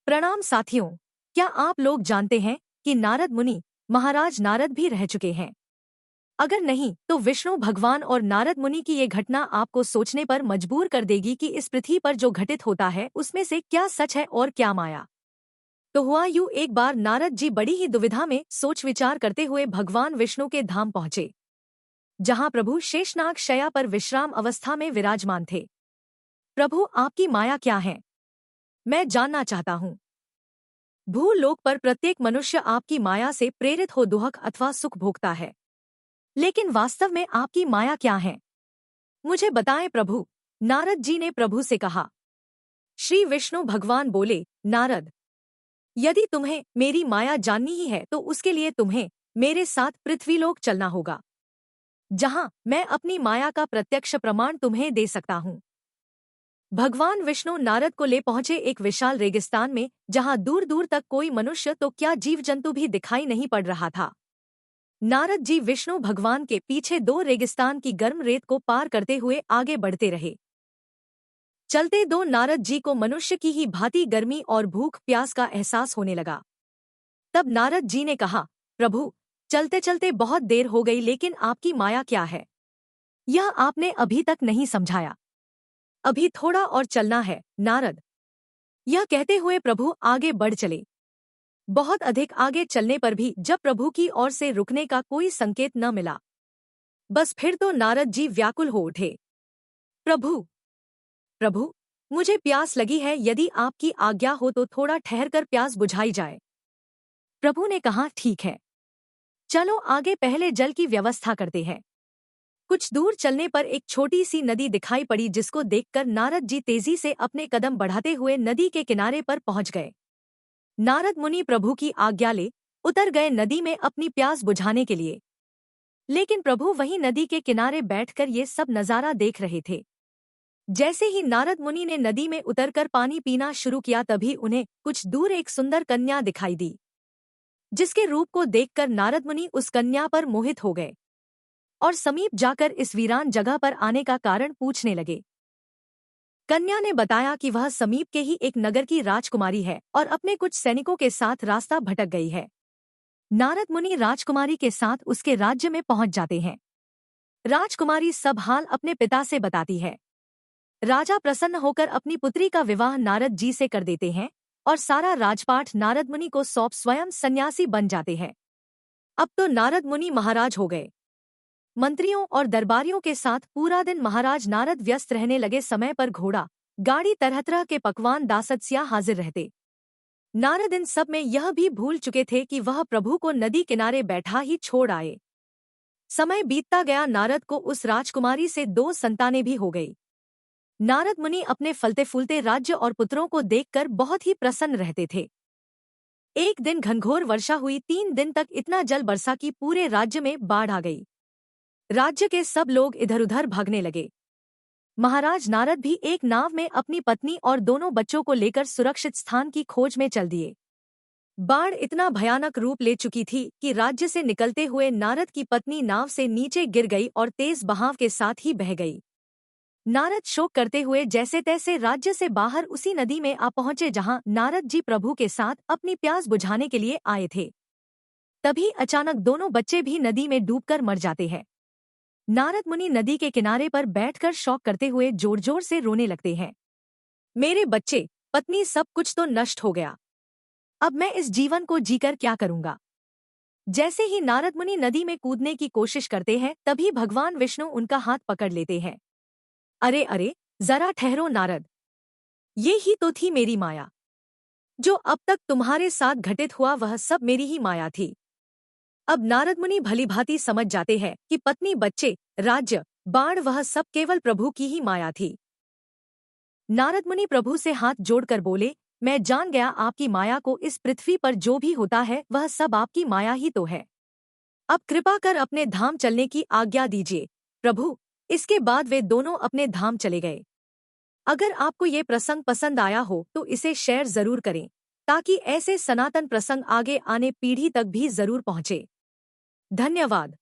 प्रणाम साथियों। क्या आप लोग जानते हैं कि नारद मुनि महाराज नारद भी रह चुके हैं? अगर नहीं तो विष्णु भगवान और नारद मुनि की ये घटना आपको सोचने पर मजबूर कर देगी कि इस पृथ्वी पर जो घटित होता है उसमें से क्या सच है और क्या माया। तो हुआ यूं, एक बार नारद जी बड़ी ही दुविधा में सोच विचार करते हुए भगवान विष्णु के धाम पहुंचे, जहां प्रभु शेषनाग शया पर विश्राम अवस्था में विराजमान थे। प्रभु, आपकी माया क्या है? मैं जानना चाहता हूँ। भूलोक पर प्रत्येक मनुष्य आपकी माया से प्रेरित हो दुख अथवा सुख भोगता है, लेकिन वास्तव में आपकी माया क्या है? मुझे बताएं प्रभु। नारद जी ने प्रभु से कहा। श्री विष्णु भगवान बोले, नारद, यदि तुम्हें मेरी माया जाननी ही है तो उसके लिए तुम्हें मेरे साथ पृथ्वीलोक चलना होगा, जहां मैं अपनी माया का प्रत्यक्ष प्रमाण तुम्हें दे सकता हूँ। भगवान विष्णु नारद को ले पहुंचे एक विशाल रेगिस्तान में, जहां दूर दूर तक कोई मनुष्य तो क्या जीव जंतु भी दिखाई नहीं पड़ रहा था। नारद जी विष्णु भगवान के पीछे दो रेगिस्तान की गर्म रेत को पार करते हुए आगे बढ़ते रहे। चलते दो नारद जी को मनुष्य की ही भांति गर्मी और भूख प्यास का एहसास होने लगा। तब नारद जी ने कहा, प्रभु, चलते चलते बहुत देर हो गई, लेकिन आपकी माया क्या है यह आपने अभी तक नहीं समझाया। अभी थोड़ा और चलना है नारद। यह कहते हुए प्रभु आगे बढ़ चले। बहुत अधिक आगे चलने पर भी जब प्रभु की ओर से रुकने का कोई संकेत न मिला, बस फिर तो नारद जी व्याकुल हो उठे। प्रभु, प्रभु, मुझे प्यास लगी है, यदि आपकी आज्ञा हो तो थोड़ा ठहरकर प्यास बुझाई जाए। प्रभु ने कहा, ठीक है, चलो आगे पहले जल की व्यवस्था करते हैं। कुछ दूर चलने पर एक छोटी सी नदी दिखाई पड़ी, जिसको देखकर नारद जी तेजी से अपने कदम बढ़ाते हुए नदी के किनारे पर पहुंच गए। नारद मुनि प्रभु की आज्ञा ले उतर गए नदी में अपनी प्यास बुझाने के लिए। लेकिन प्रभु वहीं नदी के किनारे बैठकर ये सब नजारा देख रहे थे। जैसे ही नारद मुनि ने नदी में उतरकर पानी पीना शुरू किया, तभी उन्हें कुछ दूर एक सुंदर कन्या दिखाई दी, जिसके रूप को देखकर नारद मुनि उस कन्या पर मोहित हो गए और समीप जाकर इस वीरान जगह पर आने का कारण पूछने लगे। कन्या ने बताया कि वह समीप के ही एक नगर की राजकुमारी है और अपने कुछ सैनिकों के साथ रास्ता भटक गई है। नारद मुनि राजकुमारी के साथ उसके राज्य में पहुंच जाते हैं। राजकुमारी सब हाल अपने पिता से बताती है। राजा प्रसन्न होकर अपनी पुत्री का विवाह नारद जी से कर देते हैं और सारा राजपाट नारद मुनि को सौंप स्वयं सन्यासी बन जाते हैं। अब तो नारद मुनि महाराज हो गए। मंत्रियों और दरबारियों के साथ पूरा दिन महाराज नारद व्यस्त रहने लगे। समय पर घोड़ा, गाड़ी, तरह तरह के पकवान, दासत्स्या हाजिर रहते। नारद इन सब में यह भी भूल चुके थे कि वह प्रभु को नदी किनारे बैठा ही छोड़ आए। समय बीतता गया। नारद को उस राजकुमारी से 2 संतानें भी हो गई। नारद मुनि अपने फलते फूलते राज्य और पुत्रों को देखकर बहुत ही प्रसन्न रहते थे। एक दिन घनघोर वर्षा हुई। 3 दिन तक इतना जल बरसा कि पूरे राज्य में बाढ़ आ गई। राज्य के सब लोग इधर उधर भागने लगे। महाराज नारद भी एक नाव में अपनी पत्नी और दोनों बच्चों को लेकर सुरक्षित स्थान की खोज में चल दिए। बाढ़ इतना भयानक रूप ले चुकी थी कि राज्य से निकलते हुए नारद की पत्नी नाव से नीचे गिर गई और तेज बहाव के साथ ही बह गई। नारद शोक करते हुए जैसे तैसे राज्य से बाहर उसी नदी में आ पहुंचे, जहां नारद जी प्रभु के साथ अपनी प्यास बुझाने के लिए आए थे। तभी अचानक दोनों बच्चे भी नदी में डूबकर मर जाते हैं। नारद मुनि नदी के किनारे पर बैठकर शोक करते हुए जोर जोर से रोने लगते हैं। मेरे बच्चे, पत्नी, सब कुछ तो नष्ट हो गया। अब मैं इस जीवन को जीकर क्या करूंगा? जैसे ही नारद मुनि नदी में कूदने की कोशिश करते हैं, तभी भगवान विष्णु उनका हाथ पकड़ लेते हैं। अरे अरे, जरा ठहरो नारद, ये ही तो थी मेरी माया। जो अब तक तुम्हारे साथ घटित हुआ वह सब मेरी ही माया थी। अब नारद मुनि भलीभांति समझ जाते हैं कि पत्नी, बच्चे, राज्य, बाढ़, वह सब केवल प्रभु की ही माया थी। नारद मुनि प्रभु से हाथ जोड़कर बोले, मैं जान गया आपकी माया को। इस पृथ्वी पर जो भी होता है वह सब आपकी माया ही तो है। अब कृपा कर अपने धाम चलने की आज्ञा दीजिए प्रभु। इसके बाद वे दोनों अपने धाम चले गए। अगर आपको ये प्रसंग पसंद आया हो तो इसे शेयर जरूर करें, ताकि ऐसे सनातन प्रसंग आगे आने पीढ़ी तक भी जरूर पहुंचे। धन्यवाद।